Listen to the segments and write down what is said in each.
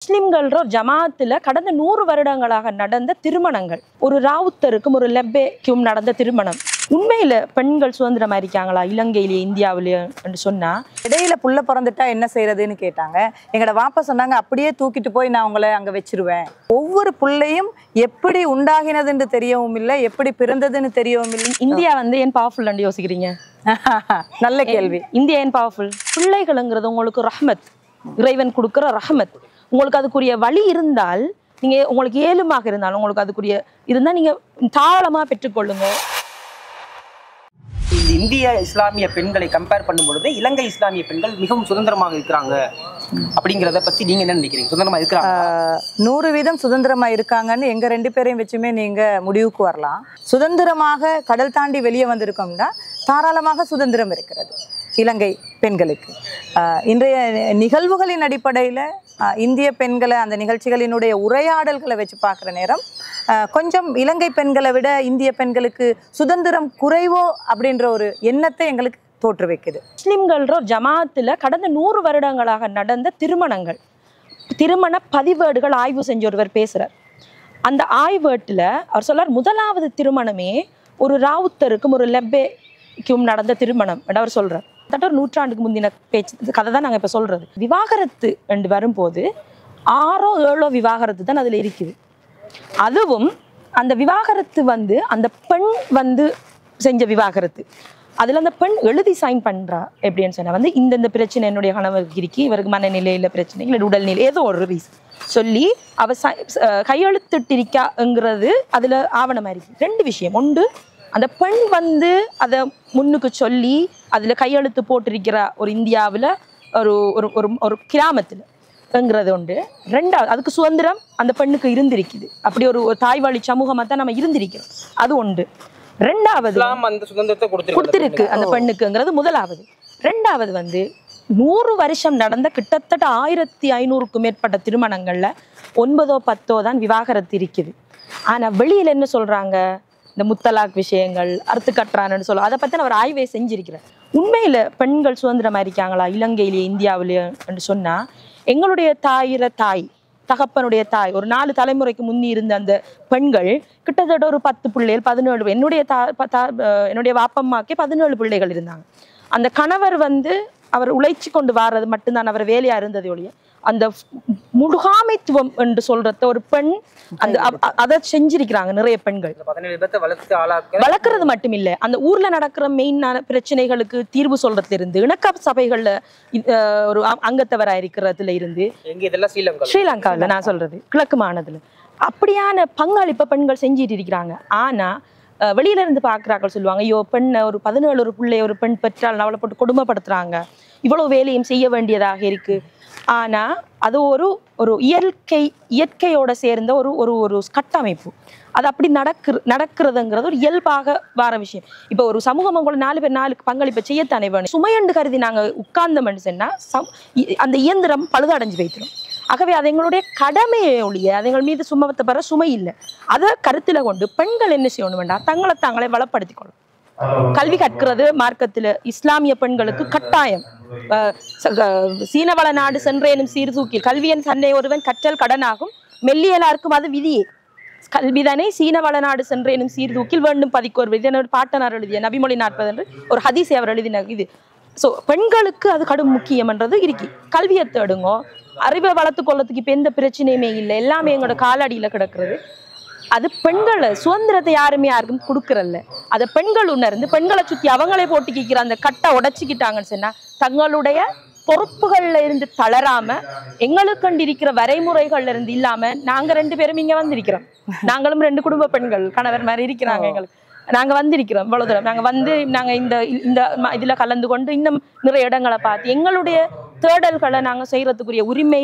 முஸ்லிம்கள் ஜமாத்துல கடந்த 100 வருடங்களாக நடந்த திருமணங்கள், ஒரு ராவுத்தருக்கும் ஒரு லெப்பேக்கும் நடந்த திருமணம். உண்மையில பெண்கள் சுதந்திரமா இருக்காங்களா இலங்கையிலேயே இந்தியாவிலேயே சொன்னா? இடையில புள்ள பிறந்துட்டா என்ன செய்யறதுன்னு கேட்டாங்க. எங்கட வாப்பா சொன்னாங்க, அப்படியே தூக்கிட்டு போய் நான் உங்களை அங்க வச்சிருவேன். ஒவ்வொரு புள்ளையும் எப்படி உண்டாகினதுன்னு தெரியவும் இல்லை, எப்படி பிறந்ததுன்னு தெரியவும் இல்லை. இந்தியா ஏன் பவர்ஃபுல் யோசிக்கிறீங்க? நல்ல கேள்வி. இந்தியா ஏன் பவர்ஃபுல்? பிள்ளைகள்ங்கிறது உங்களுக்கு ரஹ்மத், இறைவன் கொடுக்குற ரஹ்மத். உங்களுக்கு அதுக்குரிய வழி இருந்தால், நீங்க உங்களுக்கு ஏழுமாக இருந்தாலும் உங்களுக்கு அதுக்குரிய இருந்தால் நீங்க தாராளமா பெற்றுக்கொள்ளுங்க. இந்திய இஸ்லாமிய பெண்களை கம்பேர் பண்ணும்பொழுது இலங்கை இஸ்லாமிய பெண்கள் மிகவும் சுதந்திரமாக இருக்கிறாங்க அப்படிங்கிறத பத்தி நீங்க என்ன நினைக்கிறீங்க? சுதந்திரமா இருக்கிறாங்க? 100% சுதந்திரமா இருக்காங்கன்னு எங்க 2 பேரையும் வச்சுமே நீங்க முடிவுக்கு வரலாம். சுதந்திரமாக கடல் தாண்டி வெளியே வந்திருக்கோம்னா தாராளமாக சுதந்திரம் இருக்கிறது இலங்கை பெண்களுக்கு. இன்றைய நிகழ்வுகளின் அடிப்படையில் இந்திய பெண்களை அந்த நிகழ்ச்சிகளினுடைய உரையாடல்களை வச்சு பார்க்குற நேரம் கொஞ்சம் இலங்கை பெண்களை விட இந்திய பெண்களுக்கு சுதந்திரம் குறைவோ அப்படின்ற ஒரு எண்ணத்தை எங்களுக்கு தோற்று வைக்குது. முஸ்லிம்கள் ஜமாத்துல கடந்த 100 வருடங்களாக நடந்த திருமணங்கள், திருமண பதிவேடுகள் ஆய்வு செஞ்ச ஒருவர் பேசுறார். அந்த ஆய்வேட்டில் அவர் சொல்றார், முதலாவது திருமணமே ஒரு ராவுத்தருக்கும் ஒரு லெப்பேக்கும் நடந்த திருமணம் என்று அவர் சொல்றார். ஒரு நூற்றாண்டுக்கு முந்தின பேச்சு கதை தான் நாங்கள் இப்போ சொல்றது. விவாகரத்து என்று வரும்போது 6ஓ 7ஓ விவாகரத்து தான் அதில் இருக்குது. அதுவும் அந்த விவாகரத்து அந்த பெண் செஞ்ச விவாகரத்து. அதில் அந்த பெண் எழுதி சைன் பண்ணுறா. எப்படின்னு சொன்னால் இந்த பிரச்சனை என்னுடைய கணவருக்கு இருக்கு, இவருக்கு மனநிலையில் பிரச்சனை இல்லை, உடல்நிலை ஏதோ ஒரு ரீசன் சொல்லி அவ கையெழுத்திட்டிருக்காங்கிறது அதில் ஆவணமாக இருக்கு. 2 விஷயம். ஒன்று, அந்த பெண் அதை முன்னுக்கு சொல்லி அதில் கையெழுத்து போட்டிருக்கிற ஒரு இந்தியாவில் ஒரு ஒரு ஒரு கிராமத்தில்ங்கிறது உண்டு. 2வது, அதுக்கு சுதந்திரம் அந்த பெண்ணுக்கு இருந்திருக்குது. அப்படி ஒரு தாய்வாழி சமூகமாக தான் நம்ம இருந்திருக்கிறோம். அது உண்டு. 2வது, கொடுத்திருக்கு அந்த பெண்ணுக்குங்கிறது முதலாவது. 2வது 100 வருஷம் நடந்த கிட்டத்தட்ட 1500க்கும் மேற்பட்ட திருமணங்கள்ல 9ஓ 10ஓ தான் விவாகரத்து இருக்குது. ஆனா வெளியில என்ன சொல்றாங்க? இந்த முத்தலாக் விஷயங்கள், அறுத்து கட்டுறான்னு சொல்ல, அதை பத்தி அவர் ஆய்வை செஞ்சிருக்கிறார். உண்மையில பெண்கள் சுதந்திரமா இருக்காங்களா இலங்கையிலேயே இந்தியாவிலேயே சொன்னா, எங்களுடைய தாய் தகப்பனுடைய தாய் ஒரு 4 தலைமுறைக்கு முன்னி இருந்த அந்த பெண்கள் கிட்டத்தட்ட ஒரு 10 பிள்ளைகள் 17, என்னுடைய வாப்பம்மாக்கே 17 பிள்ளைகள் இருந்தாங்க. அந்த கணவர் அவர் உழைச்சி கொண்டு வாரது மட்டும்தான் அவர் வேலையா இருந்தது ஒழிய, அந்த முழுகாமைத்துவம் என்று சொல்றத ஒரு பெண் அதை செஞ்சிருக்கிறாங்க நிறைய பெண்கள். வளர்க்கறது மட்டும் இல்ல, அந்த ஊர்ல நடக்கிற மெயினான பிரச்சனைகளுக்கு தீர்வு சொல்றதுல இருந்து, இணக்க சபைகள்ல ஒரு அங்கத்தவரா இருக்கிறதுல இருந்து, ஸ்ரீலங்காவில் நான் சொல்றது கிழக்கு மாநிலத்துல அப்படியான பங்களிப்பை பெண்கள் செஞ்சிட்டு இருக்கிறாங்க. ஆனா வெளியில இருந்து பாக்குறாக்கள் சொல்லுவாங்க, ஐயோ பெண்ணை ஒரு 17 ஒரு பிள்ளை ஒரு பெண் பெற்றால் அவளை போட்டு கொடுமைப்படுத்துறாங்க, இவ்வளவு வேலையும் செய்ய வேண்டியதாக இருக்கு. ஆனா அது ஒரு இயற்கையோட சேர்ந்த ஒரு கட்டமைப்பு. அது அப்படி நடக்கிறதுங்கிறது ஒரு இயல்பாக வர விஷயம். இப்போ ஒரு சமூகம் உங்களை 4 பேர் 4 பங்களிப்பை செய்யத்தானே வேணும். சுமையண்டு கருதி நாங்க உட்கார்ந்தோம்னு சொன்னா அந்த இயந்திரம் பழுதடைஞ்சு வைத்திரும். ஆகவே அது எங்களுடைய கடமையை ஒழிய அது எங்கள் மீது சுமத்த பெற சுமை இல்லை. அதை கருத்துல கொண்டு பெண்கள் என்ன செய்யணும் வேண்டாம், தாங்களை வளப்படுத்திக்கணும். கல்வி கற்கிறது மார்க்கத்துல இஸ்லாமிய பெண்களுக்கு கட்டாயம். சீனவள நாடு சென்றேனும் சீர்தூக்கில் கல்வியன் தன்னை ஒருவன் கற்றல் கடனாகும், மெல்லியலாருக்கும் அது விதியே. கல்விதானே சீனவள நாடு சென்றேனும் சீர்தூக்கில் வேண்டும் பதிக்கோர் விதி. பாட்டனார் எழுதிய நபிமொழி 40 என்று ஒரு ஹதீஸை அவர் எழுதின இது. ஸோ பெண்களுக்கு அது கடும் முக்கியம்ன்றது இருக்கு. கல்வியை தேடுங்கோ, அறிவை வளர்த்து கொள்ளத்துக்கு இப்போ எந்த பிரச்சனையுமே இல்லை, எல்லாமே எங்களோட காலடியில் கிடக்கிறது. அது பெண்களை சுதந்திரத்தை யாருக்கும் கொடுக்கறல்ல. அதை பெண்கள் உணர்ந்து பெண்களை சுற்றி அவங்களே போட்டுக்கிற அந்த கட்டை உடைச்சிக்கிட்டாங்கன்னு சொன்னா, தங்களுடைய பொறுப்புகள்ல இருந்து தளராம எங்களுக்கு கண்டிருக்கிற வரைமுறைகள்ல இருந்து இல்லாம, நாங்க 2 பேரும் இங்க வந்திருக்கிறோம். நாங்களும் 2 குடும்ப பெண்கள், கணவர் மாதிரி இருக்கிறாங்க எங்களுக்கு. நாங்க வந்திருக்கிறோம் இவ்வளவு தூரம். நாங்க இந்த இதுல கலந்து கொண்டு இன்னும் நிறைய இடங்களை பார்த்து எங்களுடைய தேடல்களை நாங்க செய்யறதுக்குரிய உரிமை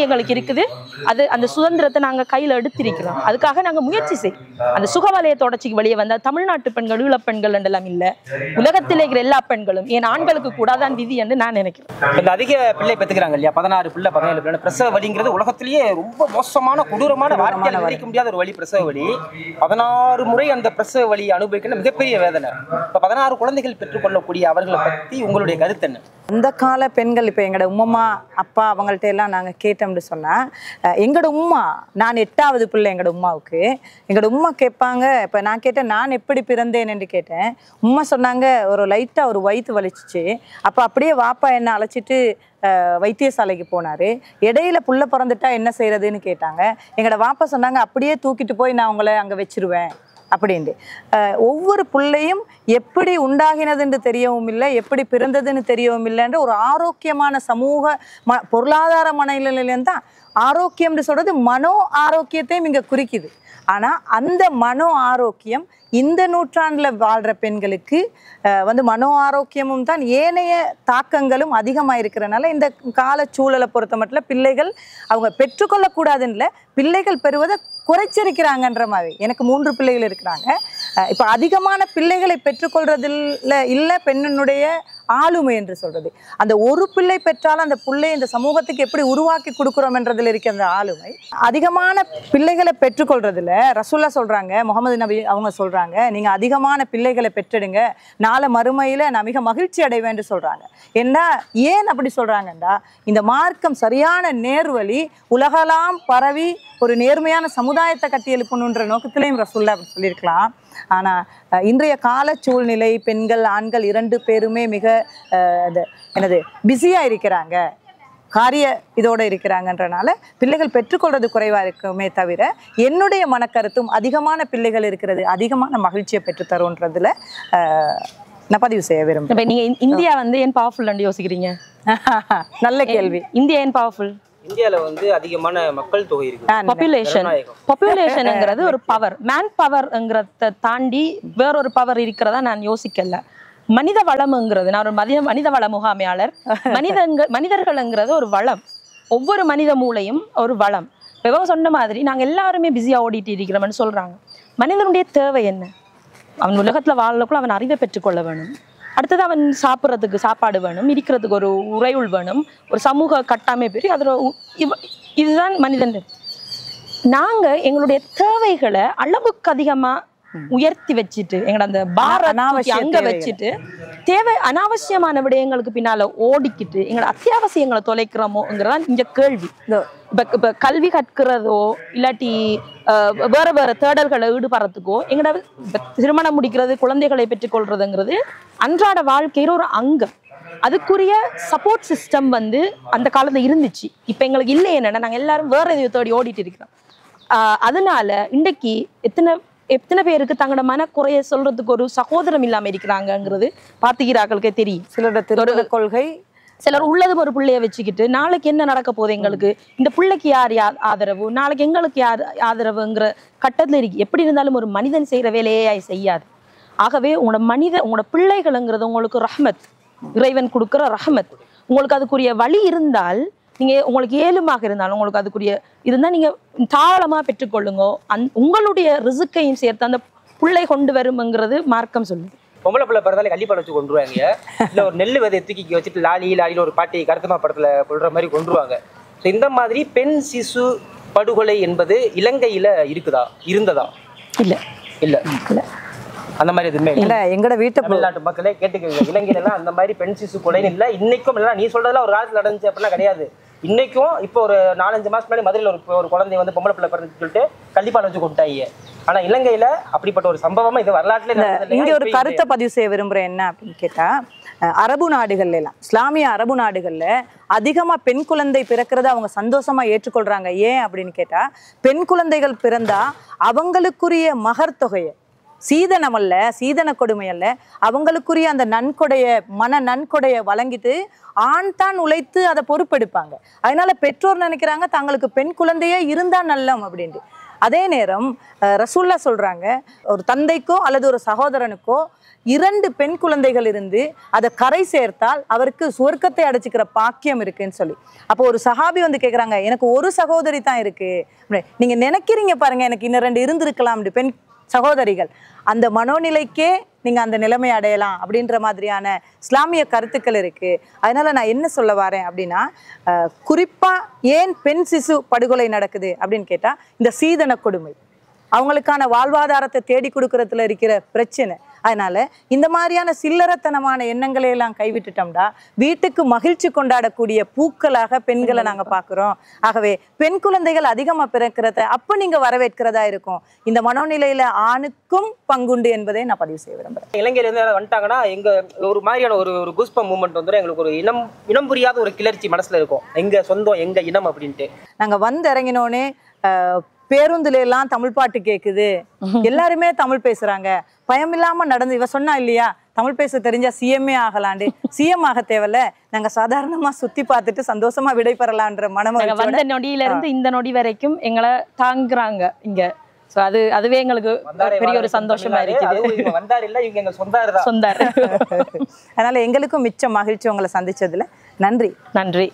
எங்களுக்கு இருக்குது. அது அந்த சுதந்திரத்தை நாங்க கையில எடுத்திருக்கிறோம். அதுக்காக நாங்க முயற்சி செய்யும். அந்த சுகவலய தொடர்ச்சிக்கு வெளியே வந்த தமிழ்நாட்டு பெண்கள் ஈழப்பெண்கள் என்றெல்லாம் இல்ல, உலகத்தில் இருக்கிற எல்லா பெண்களும், ஏன் ஆண்களுக்கு கூடாதான் விதி என்று நான் நினைக்கிறேன். இந்த அதிக பிள்ளை பெற்றுக்கிறாங்க இல்லையா, 16 பிள்ளை 17 பிள்ளை. பிரசவ வலிங்கிறது உலகத்திலேயே ரொம்ப மோசமான கொடூரமான வார்த்தையால் விவரிக்க முடியாத ஒரு வலி பிரசவ வலி. 16 முறை அந்த பிரசவ வலி அனுபவிக்கிற மிகப்பெரிய வேதனை. இப்ப 16 குழந்தைகள் பெற்றுக்கொள்ளக்கூடிய அவர்களை பத்தி உங்களுடைய கருத்து என்ன? அந்த கால பெண்கள் இப்போ எங்களோட உம்மா அப்பா அவங்கள்ட்ட எல்லாம் நாங்கள் கேட்டோம்னு சொன்னால், எங்களோட உம்மா, நான் 8வது பிள்ளை எங்களோட உம்மாவுக்கு, எங்களோட உம்மா கேட்பாங்க. இப்போ நான் கேட்டேன், நான் எப்படி பிறந்தேன் என்று கேட்டேன். உம்மா சொன்னாங்க, ஒரு லைட்டாக ஒரு வயிற்று வலிச்சிச்சு. அப்போ அப்படியே வாப்பா என்னை அழைச்சிட்டு வைத்தியசாலைக்கு போனார். இடையில புள்ள பிறந்துட்டா என்ன செய்யறதுன்னு கேட்டாங்க. எங்களோட வாப்பா சொன்னாங்க, அப்படியே தூக்கிட்டு போய் நான் உங்களை அங்கே வச்சிருவேன் அப்படின்ட்டு. ஒவ்வொரு பிள்ளையும் எப்படி உண்டாகினதுன்னு தெரியவும் இல்லை, எப்படி பிறந்ததுன்னு தெரியவும் இல்லைன்ற ஒரு ஆரோக்கியமான சமூக பொருளாதார மனநிலையிலேருந்து தான் ஆரோக்கியம்னு சொல்றது மனோ ஆரோக்கியத்தையும் இங்கே குறிக்குது. ஆனால் அந்த மனோ ஆரோக்கியம் இந்த நூற்றாண்டில் வாழ்கிற பெண்களுக்கு மனோ ஆரோக்கியமும் தான் ஏனைய தாக்கங்களும் அதிகமாக இருக்கிறனால இந்த கால சூழலை பொறுத்த மட்டும் பிள்ளைகள் அவங்க பெற்றுக்கொள்ளக்கூடாதுன்னு இல்லை, பிள்ளைகள் பெறுவதை குறைச்சிருக்கிறாங்கன்ற மாதிரி. எனக்கு 3 பிள்ளைகள் இருக்கிறாங்க. இப்போ அதிகமான பிள்ளைகளை பெற்றுக்கொள்றதில் இல்லை பெண்ணினுடைய ஆளுமை என்று சொல்றது. அந்த ஒரு பிள்ளை பெற்றாலும் அந்த பிள்ளையை இந்த சமூகத்துக்கு எப்படி உருவாக்கி கொடுக்குறோம் என்றதில் இருக்க அந்த ஆளுமை. அதிகமான பிள்ளைகளை பெற்றுக்கொள்றதுல ரசூல்லா சொல்றாங்க, முகமது நபி அவங்க சொல்றாங்க, நீங்க அதிகமான பிள்ளைகளை பெற்றெடுங்க, நாளை மறுமையில நான் மிக மகிழ்ச்சி அடைவேன் என்று சொல்றாங்க. ஏன்னா ஏன் அப்படி சொல்றாங்கன்னா, இந்த மார்க்கம் சரியான நேர்வழி உலகெல்லாம் பரவி ஒரு நேர்மையான சமுதாயத்தை கட்டி எழுப்பணுன்ற நோக்கத்திலையும் ரசூல்லா அப்படி சொல்லியிருக்கலாம். ஆனால் இன்றைய கால சூழ்நிலை பெண்கள் ஆண்கள் 2 பேருமே மிக பிஸியாக இருக்கிறாங்க, காரிய இதோடு இருக்கிறாங்கன்றனால பிள்ளைகள் பெற்றுக்கொள்வது குறைவாக இருக்குமே தவிர என்னுடைய மனக்கருத்தும் அதிகமான பிள்ளைகள் இருக்கிறது அதிகமான மகிழ்ச்சியை பெற்றுத்தருன்றதுல நான் பதிவு செய்ய விரும்புகிறேன். நீங்கள் இந்தியா ஏன் பவர்ஃபுல் யோசிக்கிறீங்க? நல்ல கேள்வி. இந்தியா ஏன் பவர்ஃபுல்? இந்தியாவில் அதிகமான மக்கள் தொகை இருக்கு. பாப்புலேஷன்ங்கிறது ஒரு பவர், மேன் பவர்ங்கிறத தாண்டி வேறொரு பவர் இருக்கிறதா நான் யோசிக்கல. மனித வளம்ங்கிறது, நான் ஒரு மனித வள முகாமையாளர். மனிதர்கள்ங்கிறது ஒரு வளம், ஒவ்வொரு மனித மூளையும் ஒரு வளம். இவங்க சொன்ன மாதிரி நாங்கள் எல்லாருமே பிஸியா ஓடிட்டு இருக்கிறோம்னு சொல்றாங்க. மனிதனுடைய தேவை என்ன? அவன் உலகத்துல வாழக்குள்ள அவன் அறிவை பெற்றுக்கொள்ள வேணும், அடுத்தது அவன் சாப்பிட்றதுக்கு சாப்பாடு வேணும், இருக்கிறதுக்கு ஒரு உறையுள் வேணும், ஒரு சமூக கட்டமைப்பு. அதில் இதுதான் மனிதன். நாங்க எங்களுடைய தேவைகளை அளவுக்கு அதிகமா உயர்த்தி வச்சுட்டு எங்களோட அந்த பாரத் அங்க வச்சுட்டு அனாவசியமான விடயங்களுக்கு பின்னால ஓடிக்கிட்டு எங்களோட அத்தியாவசியங்களை தொலைக்கிறோமோங்கிறதான் இங்க கேள்வி. இப்ப கல்வி கற்கிறதோ இல்லாட்டி வேற வேற தேடல்களை ஈடுபடுறதுக்கோ எங்களோட திருமணம் முடிக்கிறது குழந்தைகளை பெற்றுக்கொள்றதுங்கிறது அன்றாட வாழ்க்கையில ஒரு அங்கம். அதுக்குரிய சப்போர்ட் சிஸ்டம் அந்த காலத்துல இருந்துச்சு. இப்ப எங்களுக்கு இல்லை. என்னன்னா நாங்க எல்லாரும் வேற எதையோ தேடி ஓடிட்டு இருக்கிறோம். அதனால இன்றைக்கு எத்தனை பேருக்கு தங்களோட மனக்குறைய சொல்றதுக்கு ஒரு சகோதரம் இல்லாம இருக்கிறாங்கிறது பாத்துக்கிறாக்களுக்கே தெரியும். சிலரோட கொள்கை, சிலர் உள்ளது ஒரு பிள்ளைய வச்சுக்கிட்டு நாளைக்கு என்ன நடக்க போகுது, எங்களுக்கு இந்த பிள்ளைக்கு யார் ஆதரவு, நாளைக்கு எங்களுக்கு யார் ஆதரவுங்கிற கட்டத்துல இருக்கு. எப்படி இருந்தாலும் ஒரு மனிதன் செய்யற வேலையை செய்யாது. ஆகவே உங்களோட பிள்ளைகள்ங்கிறது உங்களுக்கு ரஹ்மத், இறைவன் கொடுக்குற ரஹ்மத். உங்களுக்கு அதுக்குரிய வழி இருந்தால், நீங்க உங்களுக்கு ஏழுமாக இருந்தாலும் உங்களுக்கு அதுக்குரிய இருந்தா நீங்க தாராளமா பெற்றுக்கொள்ளுங்க. உங்களுடைய ரிசுக்கையும் சேர்த்து அந்த பிள்ளை கொண்டு வரும்ங்கிறது மார்க்கம் சொல்லுது. பொம்பளை பிள்ளை பிறந்தாலே கள்ளிப்பால் வச்சு கொண்டுருவாங்க. இல்லை ஒரு நெல் விதை தூக்கி வச்சுட்டு லாலியில் ஒரு பாட்டி கருத்தமா படத்துல கொள்ற மாதிரி கொண்டுருவாங்க. ஸோ இந்த மாதிரி பெண் சிசு படுகொலை என்பது இலங்கையில இருந்ததா? இல்லை இல்லை இல்லை, அந்த மாதிரி எதுவுமே இல்லை. எங்கட வீட்டு தமிழ்நாட்டு மக்களே கேட்டுக்கோங்க, இலங்கையில எல்லாம் அந்த மாதிரி பெண் சிசு கொலைன்னு இல்லை. இன்னைக்கும் இல்லை, நீ சொல்றதுல ஒரு காலத்துல நடந்துச்சு அப்படிலாம் கிடையாது. இன்னைக்கும் இப்போ ஒரு 4-5 மாசம் முன்னாடி மதுரையில் ஒரு குழந்தை பொம்பளை பிள்ளை பிறந்து சொல்லிட்டு கள்ளிப்பால் வச்சு கொண்டாங்க. ஆனா இலங்கையில அப்படிப்பட்ட ஒரு சம்பவமா இது வரலாற்றுல இங்க ஒரு கருத்தை பதிவு செய்ய விரும்புறேன். என்ன அப்படின்னு கேட்டா, அரபு நாடுகள்ல எல்லாம், இஸ்லாமிய அரபு நாடுகள்ல அதிகமா பெண் குழந்தை பிறக்கிறத அவங்க சந்தோஷமா ஏற்றுக்கொள்றாங்க. ஏன் அப்படின்னு கேட்டா, பெண் குழந்தைகள் பிறந்தா அவங்களுக்குரிய மகர் தொகையை, சீதனம் அல்ல, சீதன கொடுமை அல்ல, அவங்களுக்குரிய அந்த மன நன்கொடையை வழங்கிட்டு ஆண் தான் உழைத்து அதை பொறுப்பெடுப்பாங்க. அதனால பெற்றோர் நினைக்கிறாங்க தங்களுக்கு பெண் குழந்தையே இருந்தா நல்லம் அப்படின்ட்டு. அதே நேரம் ரசூல்லா சொல்றாங்க, ஒரு தந்தைக்கோ அல்லது ஒரு சகோதரனுக்கோ 2 பெண் குழந்தைகள் இருந்து அதை கரை சேர்த்தால் அவருக்கு சுவர்க்கத்தை அடைச்சிக்கிற பாக்கியம் இருக்குன்னு சொல்லி. அப்போ ஒரு சஹாபி கேட்குறாங்க, எனக்கு ஒரு சகோதரி தான் இருக்கு, நீங்க நினைக்கிறீங்க பாருங்க எனக்கு இன்னும் 2 இருந்திருக்கலாம் பெண் சகோதரிகள். அந்த மனோநிலைக்கே நீங்க அந்த நிலைமை அடையலாம் அப்படின்ற மாதிரியான இஸ்லாமிய கருத்துக்கள் இருக்கு. அதனால நான் என்ன சொல்ல வரேன் அப்படின்னா, குறிப்பா ஏன் பெண் சிசு படுகொலை நடக்குது அப்படின்னு கேட்டா, இந்த சீதன கொடுமை, அவங்களுக்கான வாழ்வாதாரத்தை தேடி கொடுக்கறதுல இருக்கிற பிரச்சனை, அதனால இந்த மாதிரியான சில்லறத்தனமான எண்ணங்களை எல்லாம் கைவிட்டுட்டோம்டா வீட்டுக்கு மகிழ்ச்சி கொண்டாடக்கூடிய பூக்களாக பெண்களை நாங்க பாக்குறோம். ஆகவே பெண் குழந்தைகள் அதிகமா பிறக்கிறத அப்ப நீங்க வரவேற்கிறதா இருக்கும். இந்த மனோநிலையில ஆணுக்கும் பங்குண்டு என்பதை நான் பதிவு செய்ய விரும்புறேன். இலங்கையில இருந்து வந்துட்டாங்கன்னா எங்க ஒரு மாதிரியான ஒரு குஸ்பம் மூமெண்ட் வந்துடும். எங்களுக்கு ஒரு இனம் புரியாத ஒரு கிளர்ச்சி மனசுல இருக்கும், எங்க சொந்தம் எங்க இனம் அப்படின்ட்டு. நாங்க வந்து இறங்கினோடனே பேருந்துல எல்லாம் தமிழ் பாட்டு கேக்குது, எல்லாருமே தமிழ் பேசுறாங்க, பயம் இல்லாம நடந்து. இவ சொன்னா இல்லையா, தமிழ் பேச தெரிஞ்சா சிஎம்ஏ ஆகலாண்டு. சிஎம் ஆக தேவையில்ல, நாங்க சாதாரணமா சுத்தி பார்த்துட்டு சந்தோஷமா விடை பெறலான்ற மனமகிழ்ச்சியோட வந்த நொடியில இருந்து இந்த நொடி வரைக்கும் எங்களை தாங்குறாங்க இங்க. சோ அதுவே எங்களுக்கு பெரிய ஒரு சந்தோஷமா இருக்குது. வந்தார் இல்ல, இவங்க எங்க சொந்தாரு. அதனால எங்களுக்கும் மிச்ச மகிழ்ச்சி உங்களை சந்திச்சதுல. நன்றி. நன்றி.